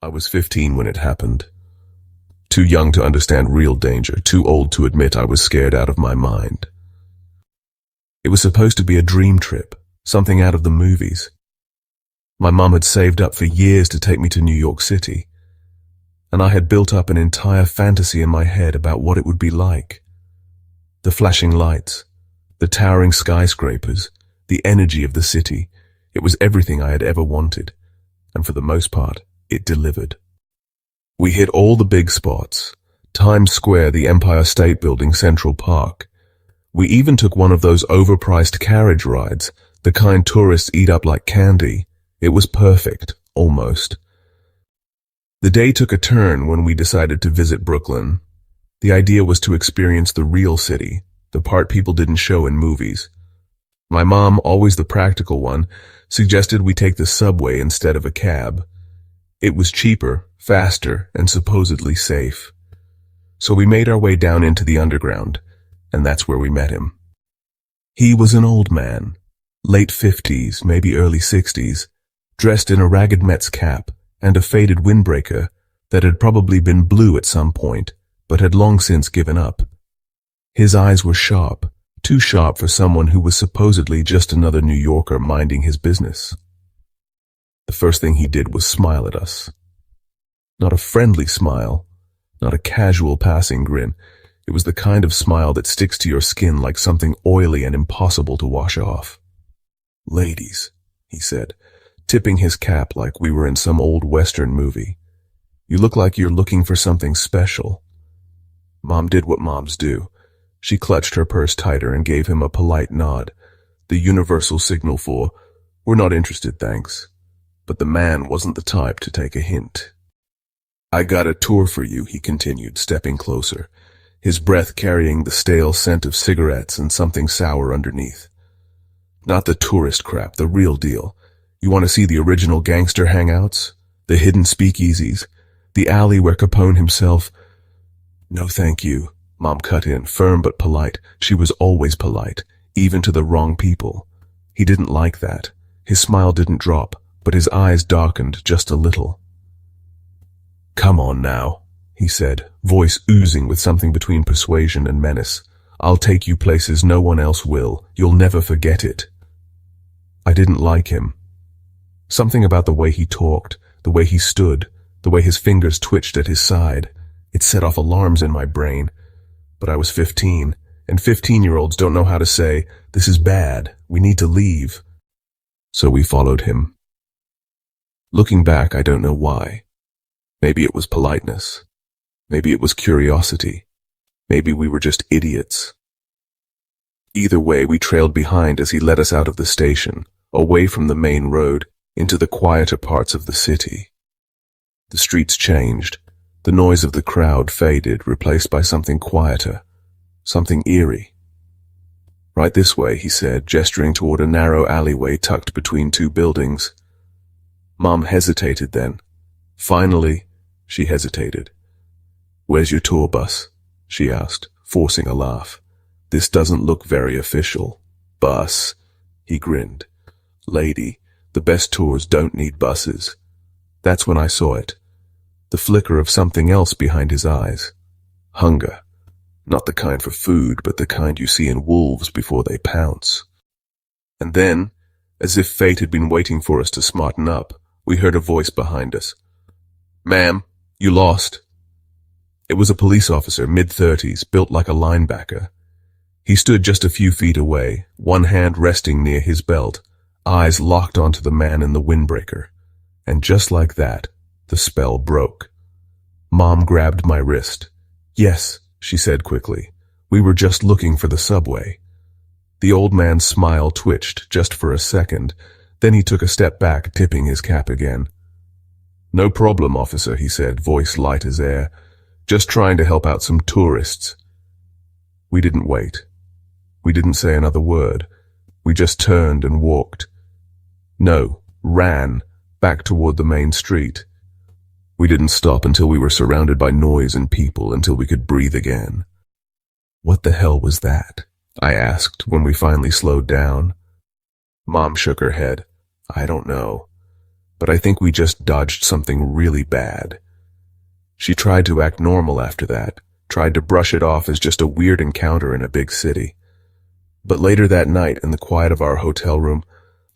I was 15 when it happened. Too young to understand real danger, too old to admit I was scared out of my mind. It was supposed to be a dream trip, something out of the movies. My mom had saved up for years to take me to New York City, and I had built up an entire fantasy in my head about what it would be like. The flashing lights, the towering skyscrapers, the energy of the city. It was everything I had ever wanted, and for the most part, it delivered. We hit all the big spots: Times Square, the Empire State Building, Central Park. We even took one of those overpriced carriage rides, the kind tourists eat up like candy. It was perfect, almost. The day took a turn when we decided to visit Brooklyn. The idea was to experience the real city, the part people didn't show in movies. My mom, always the practical one, suggested we take the subway instead of a cab. It was cheaper, faster, and supposedly safe. So we made our way down into the underground, and that's where we met him. He was an old man, late 50s, maybe early 60s, dressed in a ragged Mets cap and a faded windbreaker that had probably been blue at some point, but had long since given up. His eyes were sharp, too sharp for someone who was supposedly just another New Yorker minding his business. The first thing he did was smile at us. Not a friendly smile, not a casual passing grin. It was the kind of smile that sticks to your skin like something oily and impossible to wash off. "Ladies," he said, tipping his cap like we were in some old Western movie. "You look like you're looking for something special." Mom did what moms do. She clutched her purse tighter and gave him a polite nod, the universal signal for, "We're not interested, thanks." But the man wasn't the type to take a hint. "I got a tour for you," he continued, stepping closer, his breath carrying the stale scent of cigarettes and something sour underneath. "Not the tourist crap, the real deal. You want to see the original gangster hangouts? The hidden speakeasies? The alley where Capone himself—" "No, thank you," Mom cut in, firm but polite. She was always polite, even to the wrong people. He didn't like that. His smile didn't drop, but his eyes darkened just a little. "Come on now," he said, voice oozing with something between persuasion and menace. "I'll take you places no one else will. You'll never forget it." I didn't like him. Something about the way he talked, the way he stood, the way his fingers twitched at his side. It set off alarms in my brain. But I was 15, and 15-year-olds don't know how to say, "This is bad, we need to leave." So we followed him. Looking back, I don't know why. Maybe it was politeness. Maybe it was curiosity. Maybe we were just idiots. Either way, we trailed behind as he led us out of the station, away from the main road, into the quieter parts of the city. The streets changed. The noise of the crowd faded, replaced by something quieter, something eerie. "Right this way," he said, gesturing toward a narrow alleyway tucked between two buildings. Mom hesitated then. Finally, she hesitated. "Where's your tour bus?" she asked, forcing a laugh. "This doesn't look very official." "Bus," he grinned. "Lady, the best tours don't need buses." That's when I saw it. The flicker of something else behind his eyes. Hunger. Not the kind for food, but the kind you see in wolves before they pounce. And then, as if fate had been waiting for us to smarten up, we heard a voice behind us. "Ma'am, you lost." It was a police officer, mid-30s, built like a linebacker. He stood just a few feet away, one hand resting near his belt, eyes locked onto the man in the windbreaker. And just like that, the spell broke. Mom grabbed my wrist. "Yes," she said quickly. "We were just looking for the subway." The old man's smile twitched just for a second, then he took a step back, tipping his cap again. "No problem, officer," he said, voice light as air. "Just trying to help out some tourists." We didn't wait. We didn't say another word. We just turned and walked. No, ran, back toward the main street. We didn't stop until we were surrounded by noise and people, until we could breathe again. "What the hell was that?" I asked when we finally slowed down. Mom shook her head. "I don't know." but I think we just dodged something really bad. She tried to act normal after that, tried to brush it off as just a weird encounter in a big city. But later that night, in the quiet of our hotel room,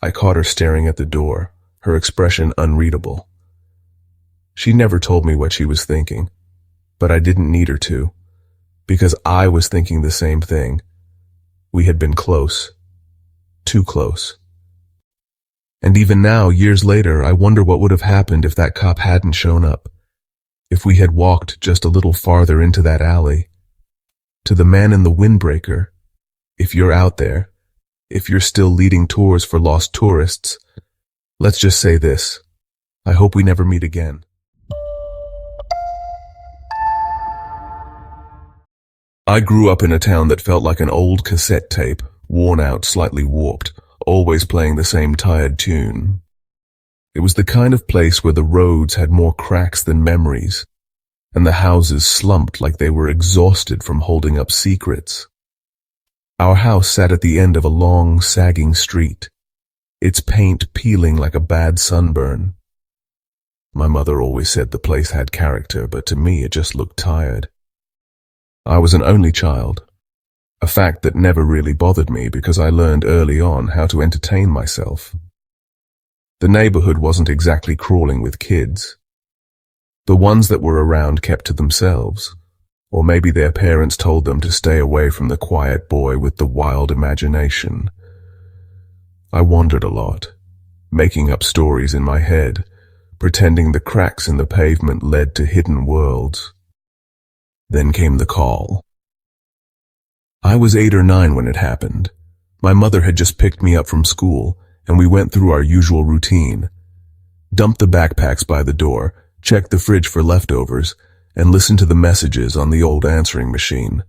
I caught her staring at the door, her expression unreadable. She never told me what she was thinking, but I didn't need her to, because I was thinking the same thing. We had been close. Too close. And even now, years later, I wonder what would have happened if that cop hadn't shown up. If we had walked just a little farther into that alley. To the man in the windbreaker, if you're out there, if you're still leading tours for lost tourists, let's just say this. I hope we never meet again. I grew up in a town that felt like an old cassette tape, worn out, slightly warped, always playing the same tired tune. It was the kind of place where the roads had more cracks than memories, and the houses slumped like they were exhausted from holding up secrets. Our house sat at the end of a long, sagging street, its paint peeling like a bad sunburn. My mother always said the place had character, but to me it just looked tired. I was an only child, a fact that never really bothered me because I learned early on how to entertain myself. The neighborhood wasn't exactly crawling with kids. The ones that were around kept to themselves, or maybe their parents told them to stay away from the quiet boy with the wild imagination. I wandered a lot, making up stories in my head, pretending the cracks in the pavement led to hidden worlds. Then came the call. I was 8 or 9 when it happened. My mother had just picked me up from school, and we went through our usual routine. Dumped the backpacks by the door, checked the fridge for leftovers, and listened to the messages on the old answering machine,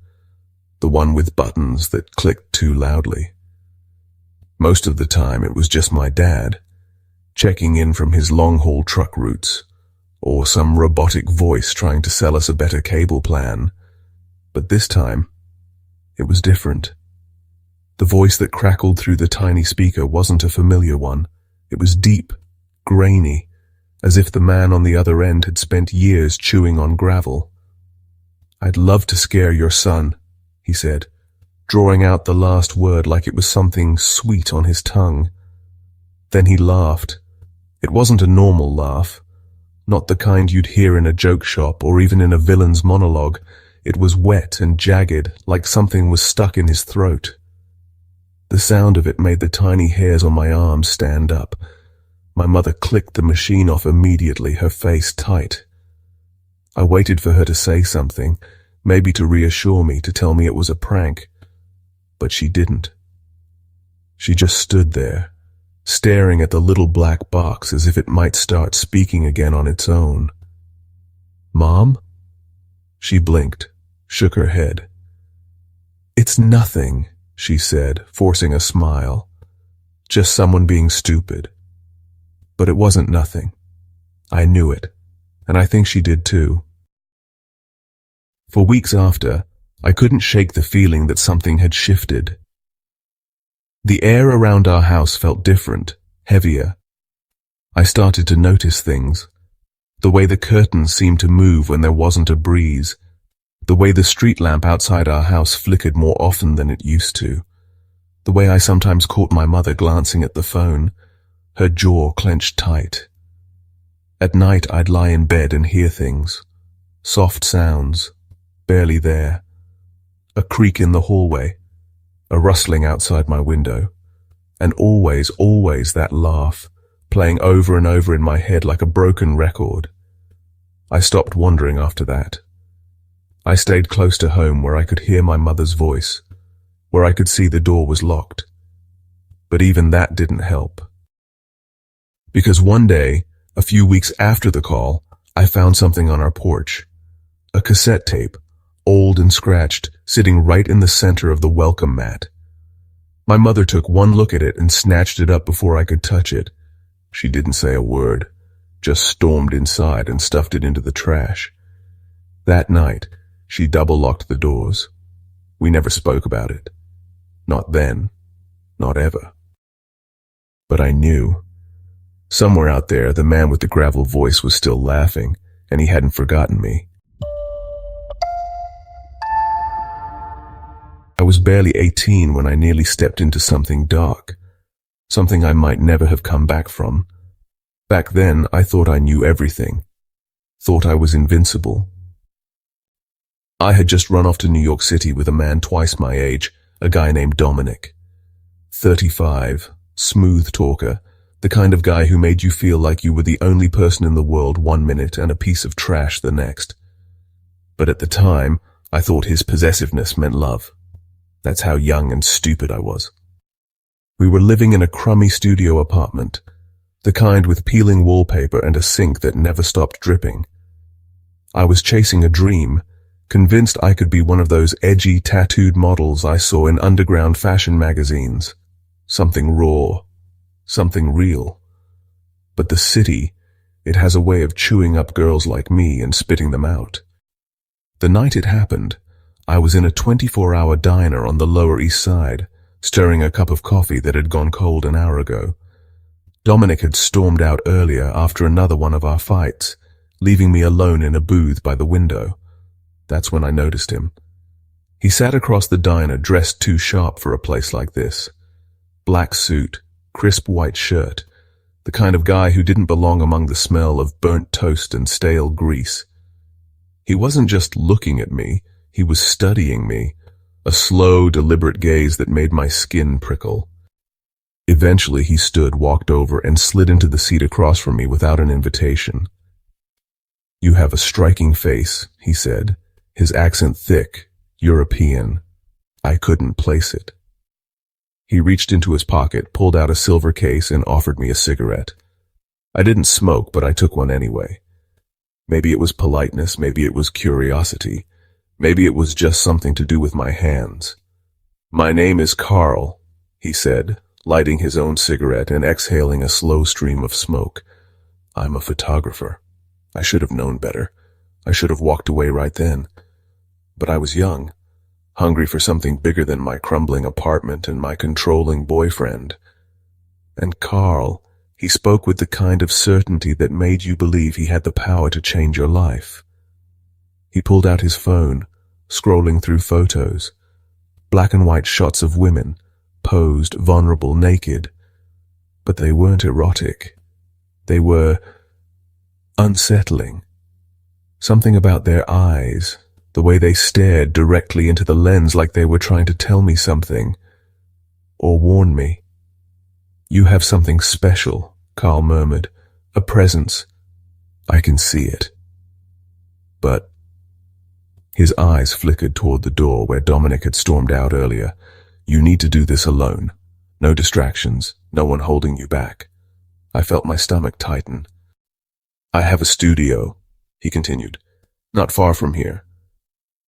the one with buttons that clicked too loudly. Most of the time it was just my dad, checking in from his long-haul truck routes, or some robotic voice trying to sell us a better cable plan. But this time, it was different. The voice that crackled through the tiny speaker wasn't a familiar one. It was deep, grainy, as if the man on the other end had spent years chewing on gravel. "I'd love to scare your son," he said, drawing out the last word like it was something sweet on his tongue. Then he laughed. It wasn't a normal laugh, not the kind you'd hear in a joke shop or even in a villain's monologue. It was wet and jagged, like something was stuck in his throat. The sound of it made the tiny hairs on my arms stand up. My mother clicked the machine off immediately, her face tight. I waited for her to say something, maybe to reassure me, to tell me it was a prank. But she didn't. She just stood there, staring at the little black box as if it might start speaking again on its own. "Mom?" She blinked, shook her head. "It's nothing," she said, forcing a smile. "Just someone being stupid." But it wasn't nothing. I knew it, and I think she did too. For weeks after, I couldn't shake the feeling that something had shifted. The air around our house felt different, heavier. I started to notice things. The way the curtains seemed to move when there wasn't a breeze. The way the street lamp outside our house flickered more often than it used to. The way I sometimes caught my mother glancing at the phone, her jaw clenched tight. At night I'd lie in bed and hear things. Soft sounds, barely there. A creak in the hallway, a rustling outside my window, and always that laugh, playing over and over in my head like a broken record. I stopped wandering after that. I stayed close to home where I could hear my mother's voice, where I could see the door was locked. But even that didn't help. Because one day, a few weeks after the call, I found something on our porch. A cassette tape, old and scratched, sitting right in the center of the welcome mat. My mother took one look at it and snatched it up before I could touch it. She didn't say a word, just stormed inside and stuffed it into the trash. That night, she double-locked the doors. We never spoke about it. Not then, not ever. But I knew. Somewhere out there, the man with the gravel voice was still laughing, and he hadn't forgotten me. I was barely 18 when I nearly stepped into something dark, something I might never have come back from. Back then, I thought I knew everything, thought I was invincible. I had just run off to New York City with a man twice my age, a guy named Dominic. 35, smooth talker, the kind of guy who made you feel like you were the only person in the world one minute and a piece of trash the next. But at the time, I thought his possessiveness meant love. That's how young and stupid I was. We were living in a crummy studio apartment, the kind with peeling wallpaper and a sink that never stopped dripping. I was chasing a dream, convinced I could be one of those edgy, tattooed models I saw in underground fashion magazines. Something raw, something real. But the city, it has a way of chewing up girls like me and spitting them out. The night it happened, I was in a 24-hour diner on the Lower East Side, stirring a cup of coffee that had gone cold an hour ago. Dominic had stormed out earlier after another one of our fights, leaving me alone in a booth by the window. That's when I noticed him. He sat across the diner dressed too sharp for a place like this. Black suit, crisp white shirt, the kind of guy who didn't belong among the smell of burnt toast and stale grease. He wasn't just looking at me, he was studying me, a slow, deliberate gaze that made my skin prickle. Eventually he stood, walked over, and slid into the seat across from me without an invitation. "You have a striking face," he said, his accent thick, European. I couldn't place it. He reached into his pocket, pulled out a silver case, and offered me a cigarette. I didn't smoke, but I took one anyway. Maybe it was politeness, maybe it was curiosity, maybe it was just something to do with my hands. "My name is Carl," he said, lighting his own cigarette and exhaling a slow stream of smoke. "I'm a photographer. I should have known better. I should have walked away right then. But I was young, hungry for something bigger than my crumbling apartment and my controlling boyfriend. And Carl, he spoke with the kind of certainty that made you believe he had the power to change your life. He pulled out his phone, scrolling through photos, black and white shots of women, posed, vulnerable, naked. But they weren't erotic. They were unsettling. Something about their eyes, the way they stared directly into the lens like they were trying to tell me something, or warn me. "You have something special," Carl murmured, "a presence. I can see it." But his eyes flickered toward the door where Dominic had stormed out earlier. "You need to do this alone. No distractions, no one holding you back." I felt my stomach tighten. "I have a studio," he continued, "not far from here.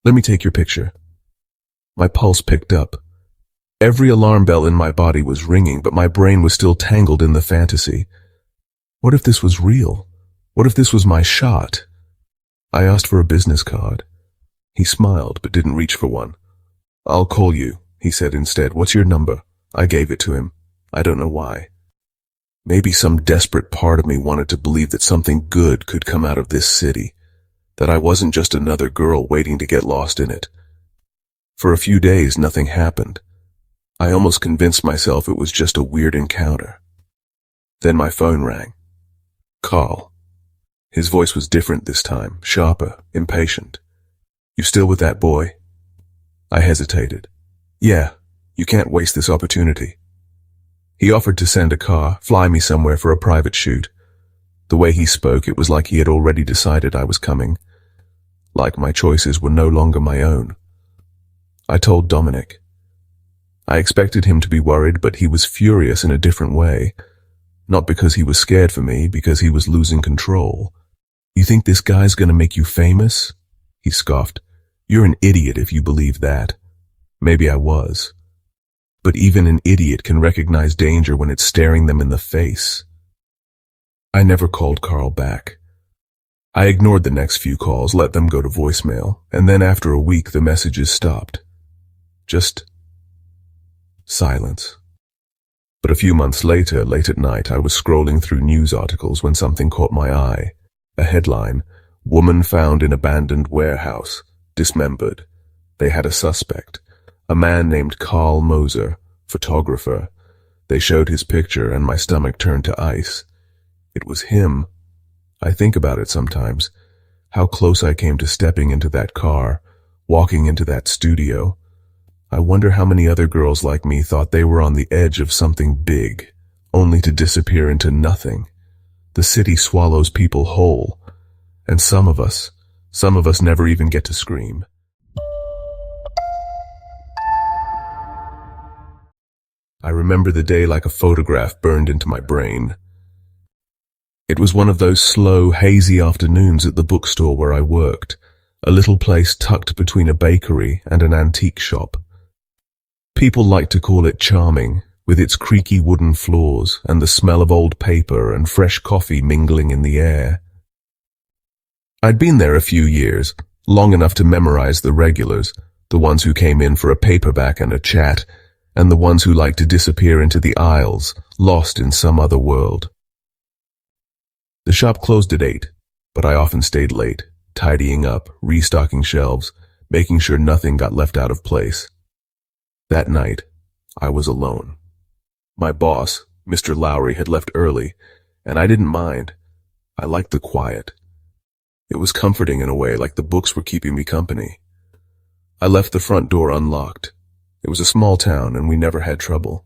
Let me take your picture." My pulse picked up. Every alarm bell in my body was ringing, but my brain was still tangled in the fantasy. What if this was real? What if this was my shot? I asked for a business card. He smiled, but didn't reach for one. "I'll call you," he said instead. "What's your number?" I gave it to him. I don't know why. Maybe some desperate part of me wanted to believe that something good could come out of this city, that I wasn't just another girl waiting to get lost in it. For a few days, nothing happened. I almost convinced myself it was just a weird encounter. Then my phone rang. Carl. His voice was different this time, sharper, impatient. "You still with that boy?" I hesitated. "Yeah, you can't waste this opportunity." He offered to send a car, fly me somewhere for a private shoot. The way he spoke, it was like he had already decided I was coming. Like my choices were no longer my own. I told Dominic. I expected him to be worried, but he was furious in a different way. Not because he was scared for me, because he was losing control. "You think this guy's gonna make you famous?" He scoffed. "You're an idiot if you believe that." Maybe I was. But even an idiot can recognize danger when it's staring them in the face. I never called Carl back. I ignored the next few calls, let them go to voicemail, and then after a week the messages stopped. Just silence. But a few months later, late at night, I was scrolling through news articles when something caught my eye. A headline: "Woman found in abandoned warehouse, dismembered." They had a suspect, a man named Carl Moser, photographer. They showed his picture and my stomach turned to ice. It was him. I think about it sometimes, how close I came to stepping into that car, walking into that studio. I wonder how many other girls like me thought they were on the edge of something big, only to disappear into nothing. The city swallows people whole, and some of us never even get to scream. I remember the day like a photograph burned into my brain. It was one of those slow, hazy afternoons at the bookstore where I worked, a little place tucked between a bakery and an antique shop. People like to call it charming, with its creaky wooden floors and the smell of old paper and fresh coffee mingling in the air. I'd been there a few years, long enough to memorize the regulars, the ones who came in for a paperback and a chat, and the ones who liked to disappear into the aisles, lost in some other world. The shop closed at 8, but I often stayed late, tidying up, restocking shelves, making sure nothing got left out of place. That night, I was alone. My boss, Mr. Lowry, had left early, and I didn't mind. I liked the quiet. It was comforting in a way, like the books were keeping me company. I left the front door unlocked. It was a small town, and we never had trouble.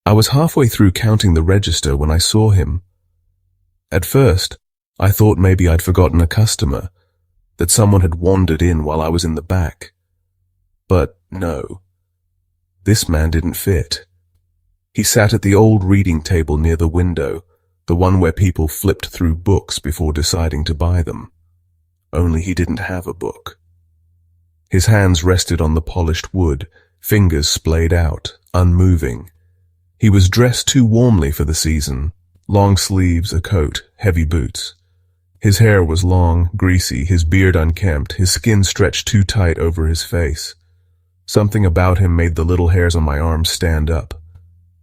I was halfway through counting the register when I saw him. At first, I thought maybe I'd forgotten a customer, that someone had wandered in while I was in the back. But no, this man didn't fit. He sat at the old reading table near the window, the one where people flipped through books before deciding to buy them. Only he didn't have a book. His hands rested on the polished wood, fingers splayed out, unmoving. He was dressed too warmly for the season. Long sleeves, a coat, heavy boots. His hair was long, greasy, his beard unkempt, his skin stretched too tight over his face. Something about him made the little hairs on my arms stand up.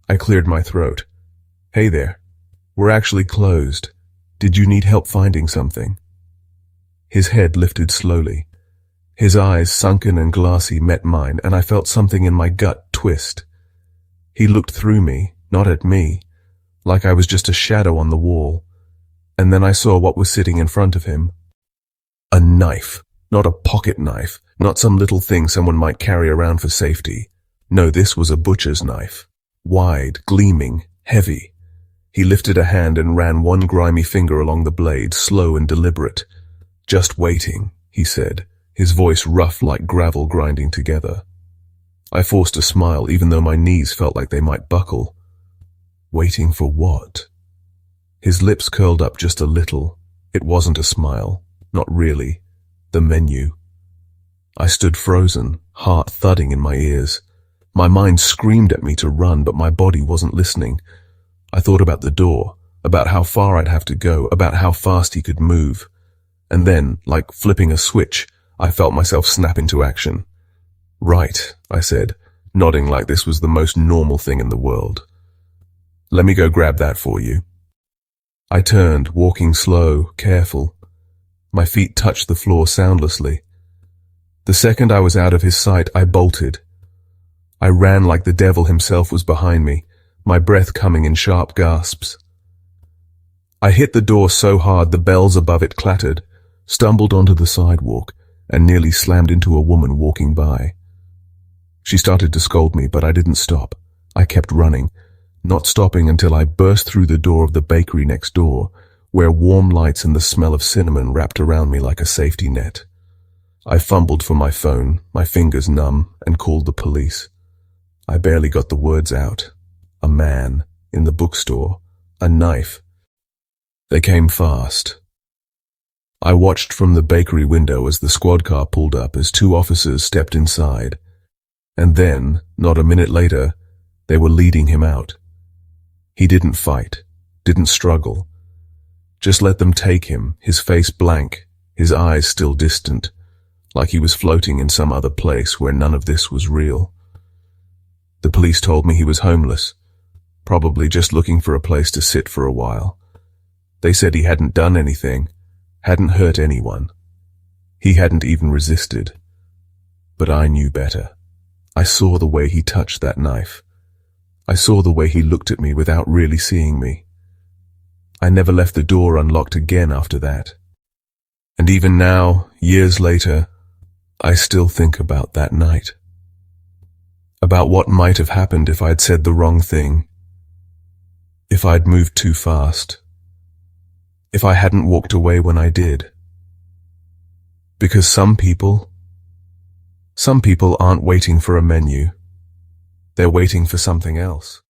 I cleared my throat. "Hey there. We're actually closed. Did you need help finding something?" His head lifted slowly. His eyes, sunken and glassy, met mine, and I felt something in my gut twist. He looked through me, not at me, like I was just a shadow on the wall. And then I saw what was sitting in front of him. A knife. Not a pocket knife, not some little thing someone might carry around for safety. No, this was a butcher's knife. Wide, gleaming, heavy. He lifted a hand and ran one grimy finger along the blade, slow and deliberate. "Just waiting," he said, his voice rough like gravel grinding together. I forced a smile, even though my knees felt like they might buckle. Waiting for what? His lips curled up just a little. It wasn't a smile. Not really. The menu. I stood frozen, heart thudding in my ears. My mind screamed at me to run, but my body wasn't listening. I thought about the door, about how far I'd have to go, about how fast he could move. And then, like flipping a switch, I felt myself snap into action. "Right," I said, nodding like this was the most normal thing in the world. "Let me go grab that for you." I turned, walking slow, careful. My feet touched the floor soundlessly. The second I was out of his sight, I bolted. I ran like the devil himself was behind me, my breath coming in sharp gasps. I hit the door so hard the bells above it clattered, stumbled onto the sidewalk, and nearly slammed into a woman walking by. She started to scold me, but I didn't stop. I kept running, not stopping until I burst through the door of the bakery next door, where warm lights and the smell of cinnamon wrapped around me like a safety net. I fumbled for my phone, my fingers numb, and called the police. I barely got the words out. A man, in the bookstore, a knife. They came fast. I watched from the bakery window as the squad car pulled up, as 2 officers stepped inside. And then, not a minute later, they were leading him out. He didn't fight, didn't struggle. Just let them take him, his face blank, his eyes still distant, like he was floating in some other place where none of this was real. The police told me he was homeless. probably just looking for a place to sit for a while. They said he hadn't done anything, hadn't hurt anyone. He hadn't even resisted. But I knew better. I saw the way he touched that knife. I saw the way he looked at me without really seeing me. I never left the door unlocked again after that. And even now, years later, I still think about that night. About what might have happened if I'd said the wrong thing. If I'd moved too fast. If I hadn't walked away when I did. Because some people aren't waiting for a menu. They're waiting for something else.